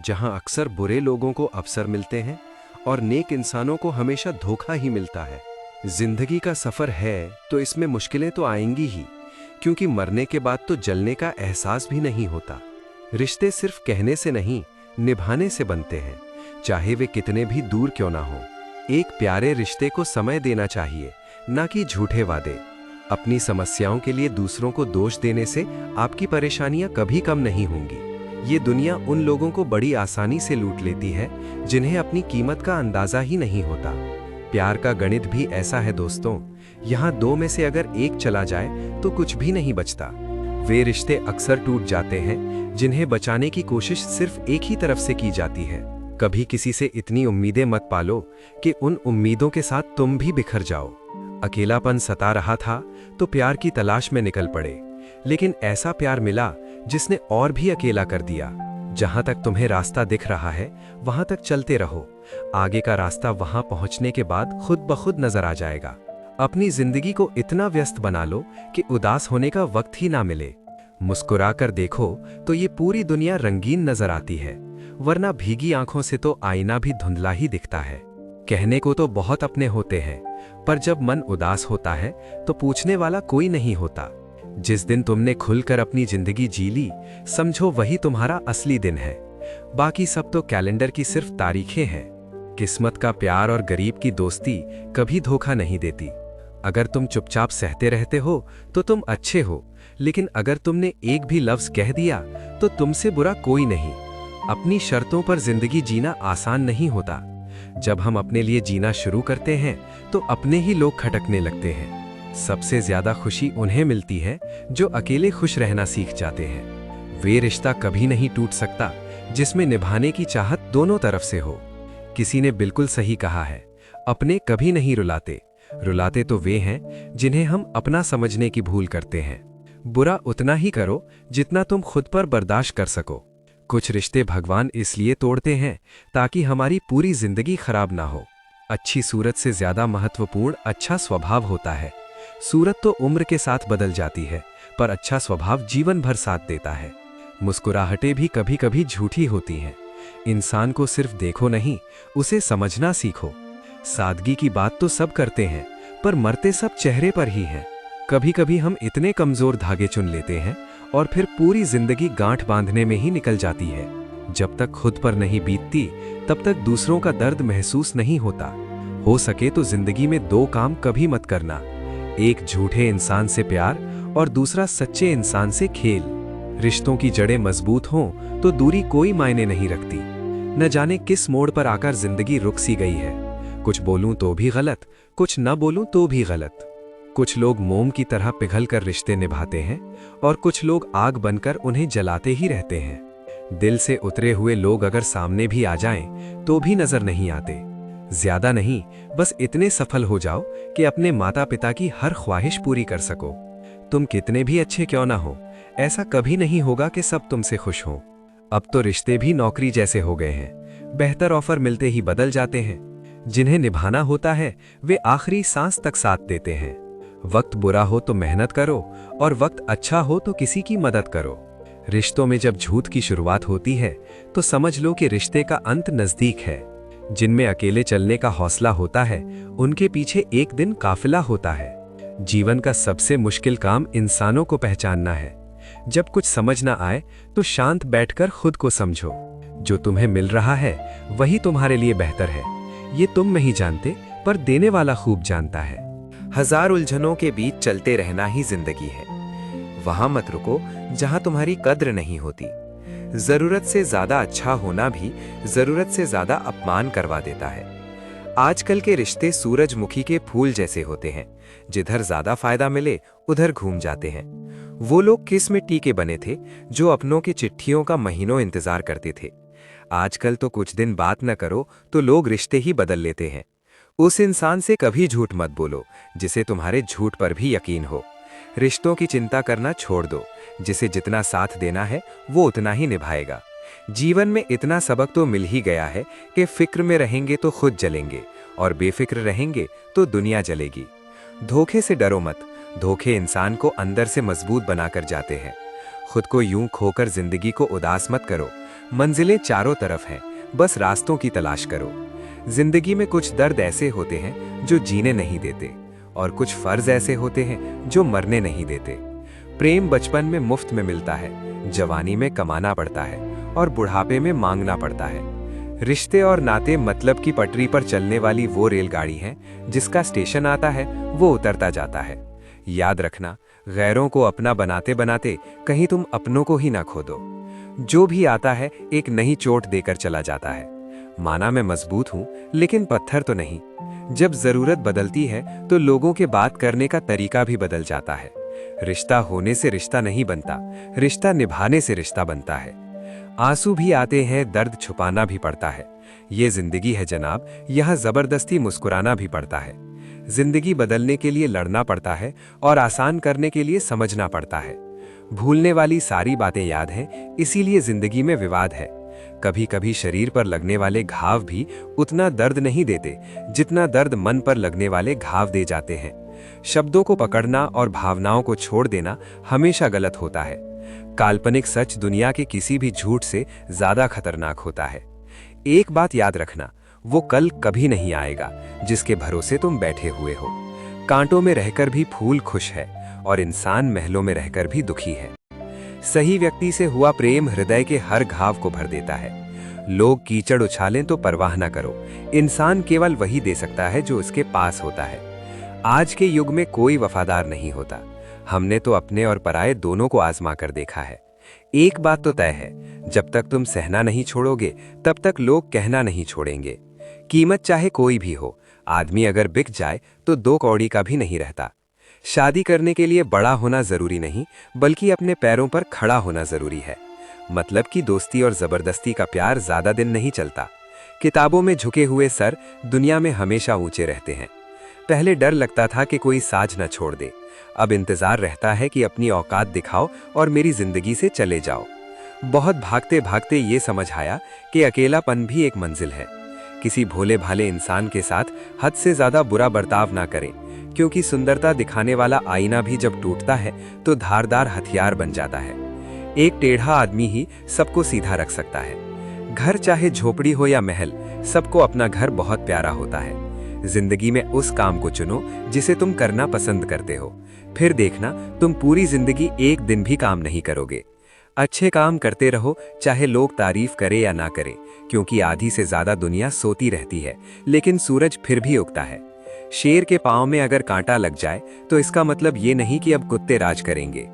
जहां अक्सर बुरे लोगों को अवसर मिलते हैं और नेक इंसानों को हमेशा धोखा ही मिलता है। जिंदगी का सफर है तो इसमें मुश्किलें तो आएंगी ही, क्योंकि मरने के बाद तो जलने का एहसास भी नहीं होता। रिश्ते सिर्फ कहने से नहीं, निभाने से बनते हैं, चाहे वे कितने भी दूर क्यों ना हो। एक प्यारे रिश्ते को समय देना चाहिए, ना कि झूठे वादे। अपनी समस्याओं के लिए दूसरों को दोष देने से आपकी परेशानियां कभी कम नहीं होंगी। ये दुनिया उन लोगों को बड़ी आसानी से लूट लेती है जिन्हें अपनी कीमत का अंदाजा ही नहीं होता। प्यार का गणित भी ऐसा है दोस्तों, यहाँ दो में से अगर एक चला जाए तो कुछ भी नहीं बचता। वे रिश्ते अक्सर टूट जाते हैं जिन्हें बचाने की कोशिश सिर्फ एक ही तरफ से की जाती है। कभी किसी से इतनी उम्मीदें मत पालो कि उन उम्मीदों के साथ तुम भी बिखर जाओ। अकेलापन सता रहा था तो प्यार की तलाश में निकल पड़े, लेकिन ऐसा प्यार मिला जिसने और भी अकेला कर दिया। जहां तक तुम्हें रास्ता दिख रहा है वहां तक चलते रहो, आगे का रास्ता वहां पहुंचने के बाद खुद ब खुद नजर आ जाएगा। अपनी जिंदगी को इतना व्यस्त बना लो कि उदास होने का वक्त ही ना मिले। मुस्कुराकर देखो तो ये पूरी दुनिया रंगीन नजर आती है, वरना भीगी आंखों से तो आईना भी धुंधला ही दिखता है। कहने को तो बहुत अपने होते हैं, पर जब मन उदास होता है तो पूछने वाला कोई नहीं होता। जिस दिन तुमने खुलकर अपनी जिंदगी जी ली, समझो वही तुम्हारा असली दिन है। बाकी सब तो कैलेंडर की सिर्फ तारीखें हैं। किस्मत का प्यार और गरीब की दोस्ती कभी धोखा नहीं देती। अगर तुम चुपचाप सहते रहते हो तो तुम अच्छे हो, लेकिन अगर तुमने एक भी लफ्ज कह दिया तो तुमसे बुरा कोई नहीं। अपनी शर्तों पर जिंदगी जीना आसान नहीं होता। जब हम अपने लिए जीना शुरू करते हैं तो अपने ही लोग खटकने लगते हैं। सबसे ज्यादा खुशी उन्हें मिलती है जो अकेले खुश रहना सीख जाते हैं। वे रिश्ता कभी नहीं टूट सकता जिसमें निभाने की चाहत दोनों तरफ से हो। किसी ने बिल्कुल सही कहा है, अपने कभी नहीं रुलाते, रुलाते तो वे हैं जिन्हें हम अपना समझने की भूल करते हैं। बुरा उतना ही करो जितना तुम खुद पर बर्दाश्त कर सको। कुछ रिश्ते भगवान इसलिए तोड़ते हैं ताकि हमारी पूरी जिंदगी खराब ना हो। अच्छी सूरत से ज्यादा महत्वपूर्ण अच्छा स्वभाव होता है। सूरत तो उम्र के साथ बदल जाती है, पर अच्छा स्वभाव जीवन भर साथ देता है। मुस्कुराहटें भी कभी कभी झूठी होती हैं। इंसान को सिर्फ देखो नहीं, उसे समझना सीखो। सादगी की बात तो सब करते हैं, पर मरते सब चेहरे पर ही हैं। कभी कभी हम इतने कमजोर धागे चुन लेते हैं और फिर पूरी जिंदगी गांठ बांधने में ही निकल जाती है। जब तक खुद पर नहीं बीतती तब तक दूसरों का दर्द महसूस नहीं होता। हो सके तो जिंदगी में दो काम कभी मत करना, एक झूठे इंसान से प्यार और दूसरा सच्चे इंसान से खेल। रिश्तों की जड़ें मजबूत हों तो दूरी कोई मायने नहीं रखती। न जाने किस मोड़ पर आकर जिंदगी रुक सी गई है। कुछ बोलूं तो भी गलत, कुछ न बोलूं तो भी गलत। कुछ लोग मोम की तरह पिघल कर रिश्ते निभाते हैं और कुछ लोग आग बनकर उन्हें जलाते ही रहते हैं। दिल से उतरे हुए लोग अगर सामने भी आ जाएं तो भी नजर नहीं आते। ज्यादा नहीं, बस इतने सफल हो जाओ कि अपने माता पिता की हर ख्वाहिश पूरी कर सको। तुम कितने भी अच्छे क्यों ना हो, ऐसा कभी नहीं होगा कि सब तुमसे खुश हों। अब तो रिश्ते भी नौकरी जैसे हो गए हैं, बेहतर ऑफर मिलते ही बदल जाते हैं। जिन्हें निभाना होता है वे आखिरी सांस तक साथ देते हैं। वक्त बुरा हो तो मेहनत करो और वक्त अच्छा हो तो किसी की मदद करो। रिश्तों में जब झूठ की शुरुआत होती है तो समझ लो कि रिश्ते का अंत नजदीक है। जिनमें अकेले चलने का हौसला होता है उनके पीछे एक दिन काफिला होता है। जीवन का सबसे मुश्किल काम इंसानों को पहचानना है। जब कुछ समझ ना आए तो शांत बैठकर खुद को समझो। जो तुम्हें मिल रहा है वही तुम्हारे लिए बेहतर है। ये तुम नहीं जानते, पर देने वाला खूब जानता है। हजार उलझनों के बीच चलते रहना ही जिंदगी है। वहां मत रुको जहां तुम्हारी कद्र नहीं होती। जरूरत से ज्यादा अच्छा होना भी जरूरत से ज्यादा अपमान करवा देता है। आजकल के रिश्ते सूरजमुखी के फूल जैसे होते हैं, जिधर ज्यादा फायदा मिले उधर घूम जाते हैं। वो लोग किस मिट्टी के बने थे जो अपनों की चिट्ठियों का महीनों इंतजार करते थे। आजकल तो कुछ दिन बात न करो तो लोग रिश्ते ही बदल लेते हैं। उस इंसान से कभी झूठ मत बोलो जिसे तुम्हारे झूठ पर भी यकीन हो। रिश्तों की चिंता करना छोड़ दो, जिसे जितना साथ देना है वो उतना ही निभाएगा। जीवन में इतना सबक तो मिल ही गया है कि फिक्र में रहेंगे तो खुद जलेंगे और बेफिक्र रहेंगे तो दुनिया जलेगी। धोखे से डरो मत, धोखे इंसान को अंदर से मजबूत बनाकर जाते हैं। खुद को यूं खोकर जिंदगी को उदास मत करो, मंजिलें चारों तरफ हैं, बस रास्तों की तलाश करो। जिंदगी में कुछ दर्द ऐसे होते हैं जो जीने नहीं देते, और कुछ फर्ज ऐसे होते हैं जो मरने नहीं देते। प्रेम बचपन में मुफ्त में मिलता है, जवानी में कमाना पड़ता है, और बुढ़ापे में मांगना पड़ता है। रिश्ते और नाते मतलब की पटरी पर चलने वाली वो रेलगाड़ी है जिसका स्टेशन आता है वो उतरता जाता है। याद रखना, गैरों को अपना बनाते बनाते कहीं तुम अपनों को ही ना खो दो। जो भी आता है एक नई चोट देकर चला जाता है। माना मैं मजबूत हूं, लेकिन पत्थर तो नहीं। जब जरूरत बदलती है तो लोगों के बात करने का तरीका भी बदल जाता है। रिश्ता होने से रिश्ता नहीं बनता, रिश्ता निभाने से रिश्ता बनता है। आंसू भी आते हैं, दर्द छुपाना भी पड़ता है। ये जिंदगी है जनाब, यहाँ जबरदस्ती मुस्कुराना भी पड़ता है। जिंदगी बदलने के लिए लड़ना पड़ता है और आसान करने के लिए समझना पड़ता है। भूलने वाली सारी बातें याद हैं, इसीलिए जिंदगी में विवाद है। कभी कभी शरीर पर लगने वाले घाव भी उतना दर्द नहीं देते जितना दर्द मन पर लगने वाले घाव दे जाते हैं। शब्दों को पकड़ना और भावनाओं को छोड़ देना हमेशा गलत होता है। काल्पनिक सच दुनिया के किसी भी झूठ से ज्यादा खतरनाक होता है। एक बात याद रखना, वो कल कभी नहीं आएगा जिसके भरोसे तुम बैठे हुए हो। कांटों में रहकर भी फूल खुश है, और इंसान महलों में रहकर भी दुखी है। सही व्यक्ति से हुआ प्रेम हृदय के हर घाव को भर देता है। लोग कीचड़ उछालें तो परवाह न करो, इंसान केवल वही दे सकता है जो उसके पास होता है। आज के युग में कोई वफादार नहीं होता। हमने तो अपने और पराये दोनों को आजमा कर देखा है। एक बात तो तय है, जब तक तुम सहना नहीं छोड़ोगे तब तक लोग कहना नहीं छोड़ेंगे। कीमत चाहे कोई भी हो, आदमी अगर बिक जाए तो 2 कौड़ी का भी नहीं रहता। शादी करने के लिए बड़ा होना जरूरी नहीं, बल्कि अपने पैरों पर खड़ा होना जरूरी है। मतलब कि दोस्ती और जबरदस्ती का प्यार ज्यादा दिन नहीं चलता। किताबों में झुके हुए सर दुनिया में हमेशा ऊंचे रहते हैं। पहले डर लगता था कि कोई साज न छोड़ दे, अब इंतजार रहता है कि अपनी औकात दिखाओ और मेरी जिंदगी से चले जाओ। बहुत भागते भागते ये समझ आया कि अकेलापन भी एक मंजिल है। किसी भोले भाले इंसान के साथ हद से ज्यादा बुरा बर्ताव ना करें, क्योंकि सुंदरता दिखाने वाला आईना भी जब टूटता है तो धारदार हथियार बन जाता है। एक टेढ़ा आदमी ही सबको सीधा रख सकता है। घर चाहे झोपड़ी हो या महल, सबको अपना घर बहुत प्यारा होता है। जिंदगी में उस काम को चुनो जिसे तुम करना पसंद करते हो, फिर देखना तुम पूरी जिंदगी एक दिन भी काम नहीं करोगे। अच्छे काम करते रहो, चाहे लोग तारीफ करें या ना करें, क्योंकि आधी से ज्यादा दुनिया सोती रहती है, लेकिन सूरज फिर भी उगता है। शेर के पांव में अगर कांटा लग जाए तो इसका मतलब ये नहीं कि अब कुत्ते राज करेंगे।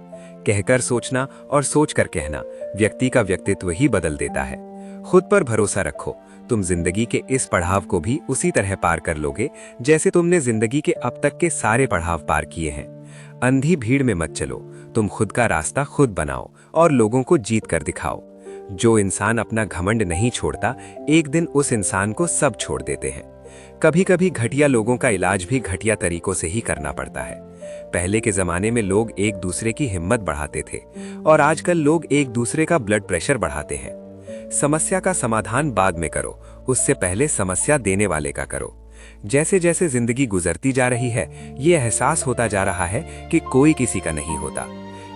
कहकर सोचना और सोचकर कहना व्यक्ति का व्यक्तित्व ही बदल देता है। खुद पर भरोसा रखो, तुम जिंदगी के इस पड़ाव को भी उसी तरह पार कर लोगे जैसे तुमने जिंदगी के अब तक के सारे पड़ाव पार किए हैं। अंधी भीड़ में मत चलो, तुम खुद का रास्ता खुद बनाओ और लोगों को जीत कर दिखाओ। जो इंसान अपना घमंड नहीं छोड़ता, एक दिन उस इंसान को सब छोड़ देते हैं। कभी कभी घटिया लोगों का इलाज भी घटिया तरीकों से ही करना पड़ता है। पहले के जमाने में लोग एक दूसरे की हिम्मत बढ़ाते थे, और आजकल लोग एक दूसरे का ब्लड प्रेशर बढ़ाते हैं। समस्या का समाधान बाद में करो, उससे पहले समस्या देने वाले का करो। जैसे जैसे जिंदगी गुजरती जा रही है, ये एहसास होता जा रहा है कि कोई किसी का नहीं होता।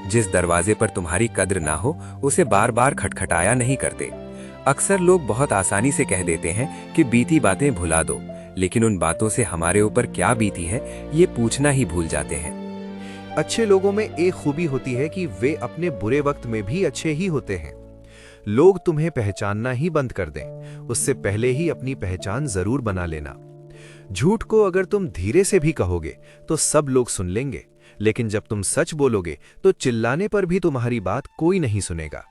जिस दरवाजे पर तुम्हारी कद्र ना हो, उसे बार बार खटखटाया नहीं करते। अक्सर लोग बहुत आसानी से कह देते हैं कि बीती बातें भुला दो, लेकिन उन बातों से हमारे ऊपर क्या बीती है ये पूछना ही भूल जाते हैं। अच्छे लोगों में एक खूबी होती है कि वे अपने बुरे वक्त में भी अच्छे ही होते हैं। लोग तुम्हें पहचानना ही बंद कर दें, उससे पहले ही अपनी पहचान जरूर बना लेना। झूठ को अगर तुम धीरे से भी कहोगे तो सब लोग सुन लेंगे, लेकिन जब तुम सच बोलोगे तो चिल्लाने पर भी तुम्हारी बात कोई नहीं सुनेगा।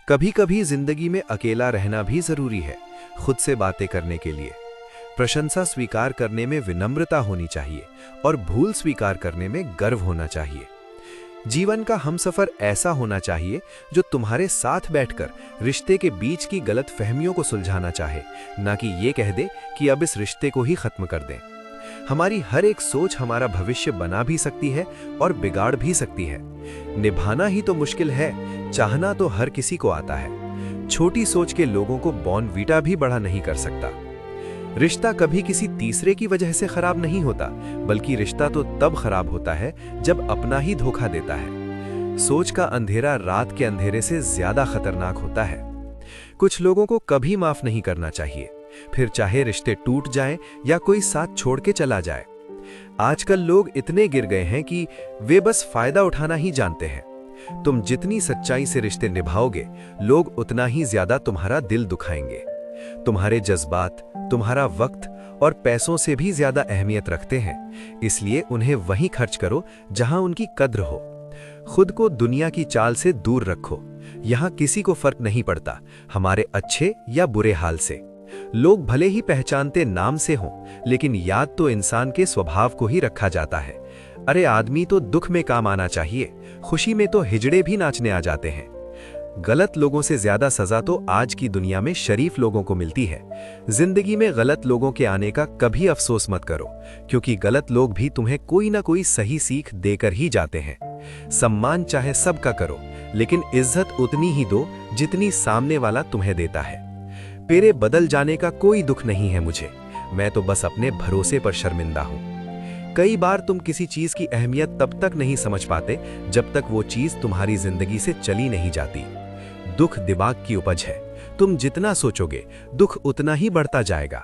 कभी कभी जिंदगी में अकेला रहना भी जरूरी है, खुद से बातें करने के लिए। प्रशंसा स्वीकार करने में विनम्रता होनी चाहिए और भूल स्वीकार करने में गर्व होना चाहिए। जीवन का हमसफर ऐसा होना चाहिए जो तुम्हारे साथ बैठकर रिश्ते के बीच की गलतफहमियों को सुलझाना चाहे, ना कि ये कह दे कि अब इस रिश्ते को ही खत्म कर दें। हमारी हर एक सोच हमारा भविष्य बना भी सकती है और बिगाड़ भी सकती है। निभाना ही तो मुश्किल है, चाहना तो हर किसी को आता है। छोटी सोच के लोगों को बॉर्नवीटा भी बड़ा नहीं कर सकता। रिश्ता कभी किसी तीसरे की वजह से खराब नहीं होता, बल्कि रिश्ता तो तब खराब होता है जब अपना ही धोखा देता है। सोच का अंधेरा रात के अंधेरे से ज्यादा खतरनाक होता है। कुछ लोगों को कभी माफ नहीं करना चाहिए, फिर चाहे रिश्ते टूट जाएं या कोई साथ छोड़ के चला जाए। आजकल लोग इतने गिर गए हैं कि वे बस फायदा उठाना ही जानते हैं। तुम जितनी सच्चाई से रिश्ते निभाओगे, लोग उतना ही ज्यादा तुम्हारा दिल दुखाएंगे। तुम्हारे जज्बात, तुम्हारा वक्त और पैसों से भी ज्यादा अहमियत रखते हैं, इसलिए उन्हें वहीं खर्च करो जहां उनकी कद्र हो। खुद को दुनिया की चाल से दूर रखो। यहां किसी को फर्क नहीं पड़ता हमारे अच्छे या बुरे हाल से। लोग भले ही पहचानते नाम से हों, लेकिन याद तो इंसान के स्वभाव को ही रखा जाता है। अरे आदमी तो दुख में काम आना चाहिए, खुशी में तो हिजड़े भी नाचने आ जाते हैं। गलत लोगों से ज्यादा सजा तो आज की दुनिया में शरीफ लोगों को मिलती है। जिंदगी में गलत लोगों के आने का कभी अफसोस मत करो, क्योंकि गलत लोग भी तुम्हें कोई ना कोई सही सीख देकर ही जाते हैं। सम्मान चाहे सबका करो, लेकिन इज्जत उतनी ही दो जितनी सामने वाला तुम्हें देता है। तेरे बदल जाने का कोई दुख नहीं है मुझे, मैं तो बस अपने भरोसे पर शर्मिंदा हूं। कई बार तुम किसी चीज की अहमियत तब तक नहीं समझ पाते जब तक वो चीज तुम्हारी जिंदगी से चली नहीं जाती। दुख दिमाग की उपज है, तुम जितना सोचोगे दुख उतना ही बढ़ता जाएगा।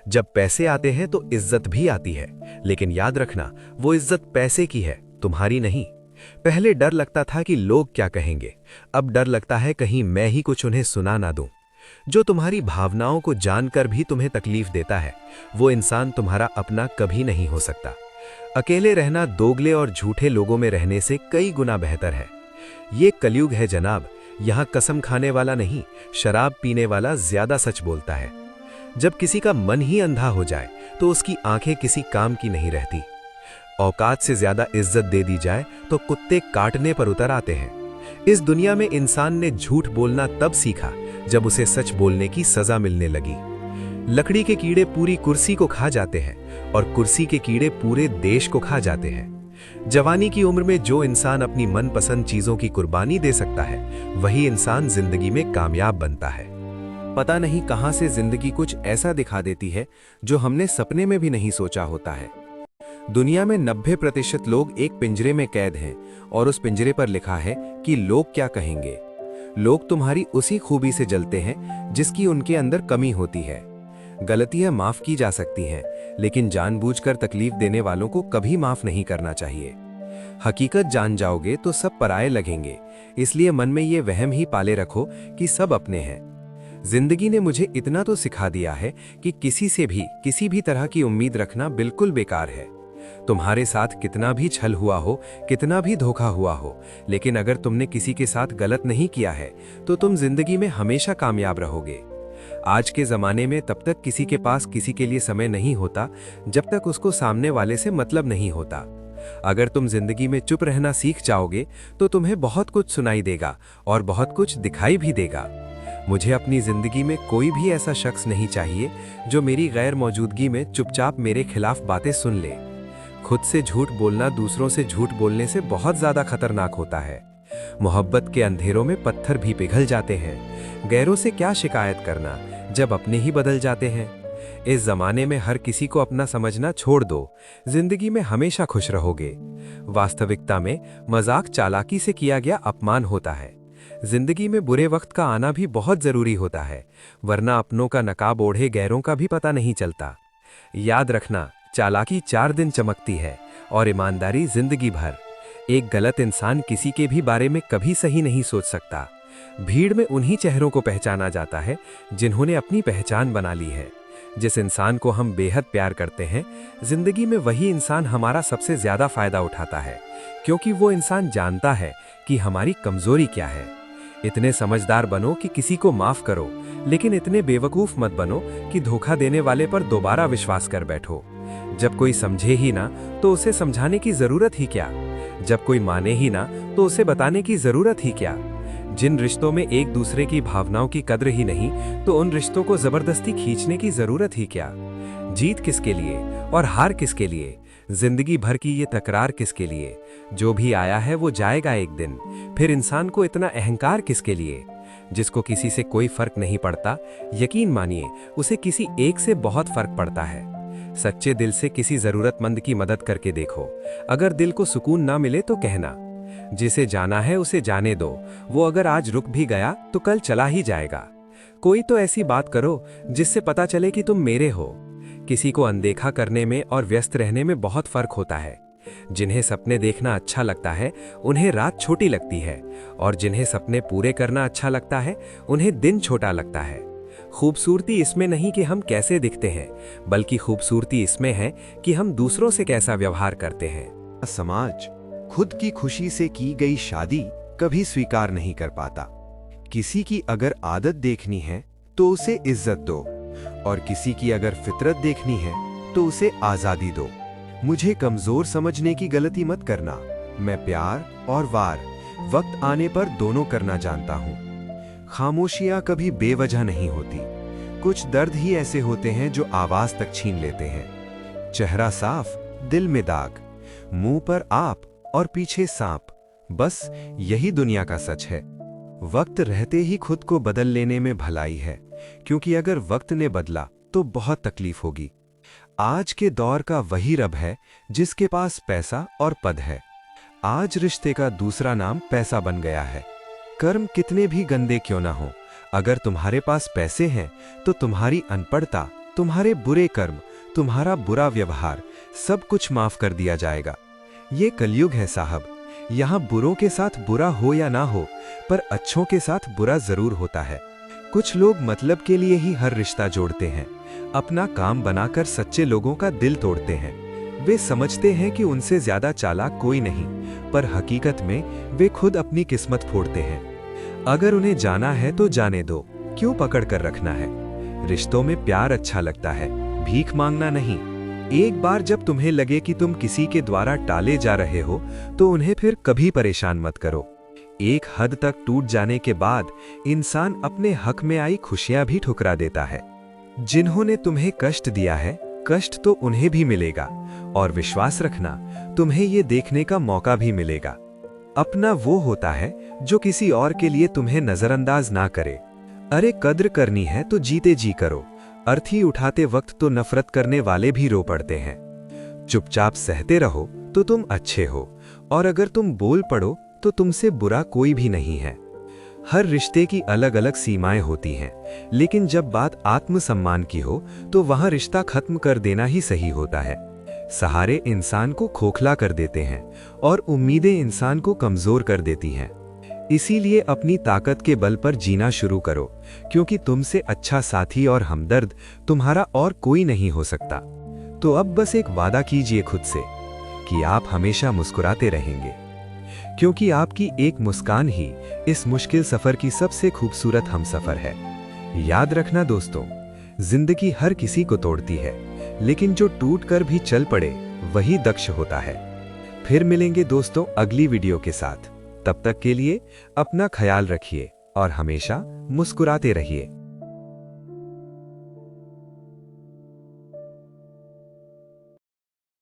जब पैसे आते हैं तो इज्जत भी आती है, लेकिन याद रखना वो इज्जत पैसे की है, तुम्हारी नहीं। पहले डर लगता था कि लोग क्या कहेंगे, अब डर लगता है कहीं मैं ही कुछ उन्हें सुना ना दूं। जो तुम्हारी भावनाओं को जानकर भी तुम्हें तकलीफ देता है, वो इंसान तुम्हारा अपना कभी नहीं हो सकता। अकेले रहना दोगले और झूठे लोगों में रहने से कई गुना बेहतर है। ये कलयुग है जनाब, यहाँ कसम खाने वाला नहीं, शराब पीने वाला ज्यादा सच बोलता है। जब किसी का मन ही अंधा हो जाए तो उसकी आंखें किसी काम की नहीं रहती। औकात से ज्यादा इज्जत दे दी जाए तो कुत्ते काटने पर उतर आते हैं। इस दुनिया में इंसान ने झूठ बोलना तब सीखा जब उसे सच बोलने की सजा मिलने लगी। लकड़ी के कीड़े पूरी कुर्सी को खा जाते हैं और कुर्सी के कीड़े पूरे देश को खा जाते हैं। जवानी की उम्र में जो इंसान अपनी मनपसंद चीजों की कुर्बानी दे सकता है, वही इंसान जिंदगी में कामयाब बनता है। पता नहीं कहां से जिंदगी कुछ ऐसा दिखा देती है जो हमने सपने में भी नहीं सोचा होता है। दुनिया में 90% लोग एक पिंजरे में कैद हैं और उस पिंजरे पर लिखा है कि लोग क्या कहेंगे। लोग तुम्हारी उसी खूबी से जलते हैं जिसकी उनके अंदर कमी होती है। गलतियां माफ की जा सकती हैं, लेकिन जानबूझकर तकलीफ देने वालों को कभी माफ नहीं करना चाहिए। हकीकत जान जाओगे तो सब पराये लगेंगे, इसलिए मन में ये वहम ही पाले रखो कि सब अपने हैं। जिंदगी ने मुझे इतना तो सिखा दिया है कि किसी से भी किसी भी तरह की उम्मीद रखना बिल्कुल बेकार है। तुम्हारे साथ कितना भी छल हुआ हो, कितना भी धोखा हुआ हो, लेकिन अगर तुमने किसी के साथ गलत नहीं किया है तो तुम जिंदगी में हमेशा कामयाब रहोगे। आज के ज़माने में तब तक किसी के पास किसी के लिए समय नहीं होता जब तक उसको सामने वाले से मतलब नहीं होता। अगर तुम जिंदगी में चुप रहना सीख जाओगे तो तुम्हें बहुत कुछ सुनाई देगा और बहुत कुछ दिखाई भी देगा। मुझे अपनी जिंदगी में कोई भी ऐसा शख्स नहीं चाहिए जो मेरी गैर मौजूदगी में चुपचाप मेरे खिलाफ बातें सुन ले। खुद से झूठ बोलना दूसरों से झूठ बोलने से बहुत ज्यादा खतरनाक होता है। मोहब्बत के अंधेरों में पत्थर भी पिघल जाते हैं। गैरों से क्या शिकायत करना जब अपने ही बदल जाते हैं। इस जमाने में हर किसी को अपना समझना छोड़ दो, जिंदगी में हमेशा खुश रहोगे। वास्तविकता में मजाक चालाकी से किया गया अपमान होता है। जिंदगी में बुरे वक्त का आना भी बहुत जरूरी होता है, वरना अपनों का नकाब ओढ़े गैरों का भी पता नहीं चलता। याद रखना, चालाकी 4 दिन चमकती है और ईमानदारी जिंदगी भर। एक गलत इंसान किसी के भी बारे में कभी सही नहीं सोच सकता। भीड़ में उन्हीं चेहरों को पहचाना जाता है जिन्होंने अपनी पहचान बना ली है। जिस इंसान को हम बेहद प्यार करते हैं, जिंदगी में वही इंसान हमारा सबसे ज्यादा फायदा उठाता है, क्योंकि वो इंसान जानता है कि हमारी कमजोरी क्या है। इतने समझदार बनो कि किसी को माफ करो, लेकिन इतने बेवकूफ मत बनो कि धोखा देने वाले पर दोबारा विश्वास कर बैठो। जब कोई समझे ही ना तो उसे समझाने की जरूरत ही क्या। जब कोई माने ही ना तो उसे बताने की जरूरत ही क्या। जिन रिश्तों में एक दूसरे की भावनाओं की कद्र ही नहीं, तो उन रिश्तों को जबरदस्ती खींचने की जरूरत ही क्या। जीत किसके लिए और हार किसके लिए, जिंदगी भर की ये तकरार किसके लिए। जो भी आया है वो जाएगा एक दिन, फिर इंसान को इतना अहंकार किसके लिए। जिसको किसी से कोई फर्क नहीं पड़ता, यकीन मानिए उसे किसी एक से बहुत फर्क पड़ता है। सच्चे दिल से किसी जरूरतमंद की मदद करके देखो। अगर दिल को सुकून ना मिले तो कहना। जिसे जाना है उसे जाने दो, वो अगर आज रुक भी गया तो कल चला ही जाएगा। कोई तो ऐसी बात करो जिससे पता चले कि तुम मेरे हो। किसी को अनदेखा करने में और व्यस्त रहने में बहुत फर्क होता है। जिन्हें सपने देखना अच्छा लगता है उन्हें रात छोटी लगती है, और जिन्हें सपने पूरे करना अच्छा लगता है उन्हें दिन छोटा लगता है। खूबसूरती इसमें नहीं कि हम कैसे दिखते हैं, बल्कि खूबसूरती इसमें है कि हम दूसरों से कैसा व्यवहार करते हैं। समाज खुद की खुशी से की गई शादी कभी स्वीकार नहीं कर पाता। किसी की अगर आदत देखनी है तो उसे इज्जत दो, और किसी की अगर फितरत देखनी है तो उसे आजादी दो। मुझे कमजोर समझने की गलती मत करना। मैं प्यार और वार वक्त आने पर दोनों करना जानता हूँ। खामोशियां कभी बेवजह नहीं होती। कुछ दर्द ही ऐसे होते हैं जो आवाज तक छीन लेते हैं। चेहरा साफ, दिल में दाग, मुंह पर आप और पीछे सांप, बस यही दुनिया का सच है। वक्त रहते ही खुद को बदल लेने में भलाई है, क्योंकि अगर वक्त ने बदला तो बहुत तकलीफ होगी। आज के दौर का वही रब है जिसके पास पैसा और पद है। आज रिश्ते का दूसरा नाम पैसा बन गया है। कर्म कितने भी गंदे क्यों ना हो, अगर तुम्हारे पास पैसे हैं तो तुम्हारी अनपढ़ता, तुम्हारे बुरे कर्म, तुम्हारा बुरा व्यवहार सब कुछ माफ कर दिया जाएगा। ये कलयुग है साहब। यहाँ बुरों के साथ बुरा हो या ना हो, पर अच्छों के साथ बुरा जरूर होता है। कुछ लोग मतलब के लिए ही हर रिश्ता जोड़ते हैं, अपना काम बनाकर सच्चे लोगों का दिल तोड़ते हैं। वे समझते हैं कि उनसे ज्यादा चालाक कोई नहीं, पर हकीकत में वे खुद अपनी किस्मत फोड़ते हैं। अगर उन्हें जाना है तो जाने दो, क्यों पकड़ कर रखना है। रिश्तों में प्यार अच्छा लगता है, भीख मांगना नहीं। एक बार जब तुम्हें लगे कि तुम किसी के द्वारा टाले जा रहे हो तो उन्हें फिर कभी परेशान मत करो। एक हद तक टूट जाने के बाद इंसान अपने हक में आई खुशियां भी ठुकरा देता है। जिन्होंने तुम्हें कष्ट दिया है, कष्ट तो उन्हें भी मिलेगा, और विश्वास रखना तुम्हें ये देखने का मौका भी मिलेगा। अपना वो होता है जो किसी और के लिए तुम्हें नजरअंदाज ना करे। अरे कद्र करनी है तो जीते जी करो। अर्थी उठाते वक्त तो नफरत करने वाले भी रो पड़ते हैं। चुपचाप सहते रहो तो तुम अच्छे हो, और अगर तुम बोल पड़ो तो तुमसे बुरा कोई भी नहीं है। हर रिश्ते की अलग अलग सीमाएं होती हैं, लेकिन जब बात आत्मसम्मान की हो तो वहां रिश्ता खत्म कर देना ही सही होता है। सहारे इंसान को खोखला कर देते हैं और उम्मीदें इंसान को कमजोर कर देती हैं। इसीलिए अपनी ताकत के बल पर जीना शुरू करो, क्योंकि तुमसे अच्छा साथी और हमदर्द तुम्हारा और कोई नहीं हो सकता। तो अब बस एक वादा कीजिए खुद से कि आप हमेशा मुस्कुराते रहेंगे, क्योंकि आपकी एक मुस्कान ही इस मुश्किल सफर की सबसे खूबसूरत हमसफर है। याद रखना दोस्तों, जिंदगी हर किसी को तोड़ती है, लेकिन जो टूट कर भी चल पड़े वही दक्ष होता है। फिर मिलेंगे दोस्तों अगली वीडियो के साथ। तब तक के लिए अपना ख्याल रखिए और हमेशा मुस्कुराते रहिए।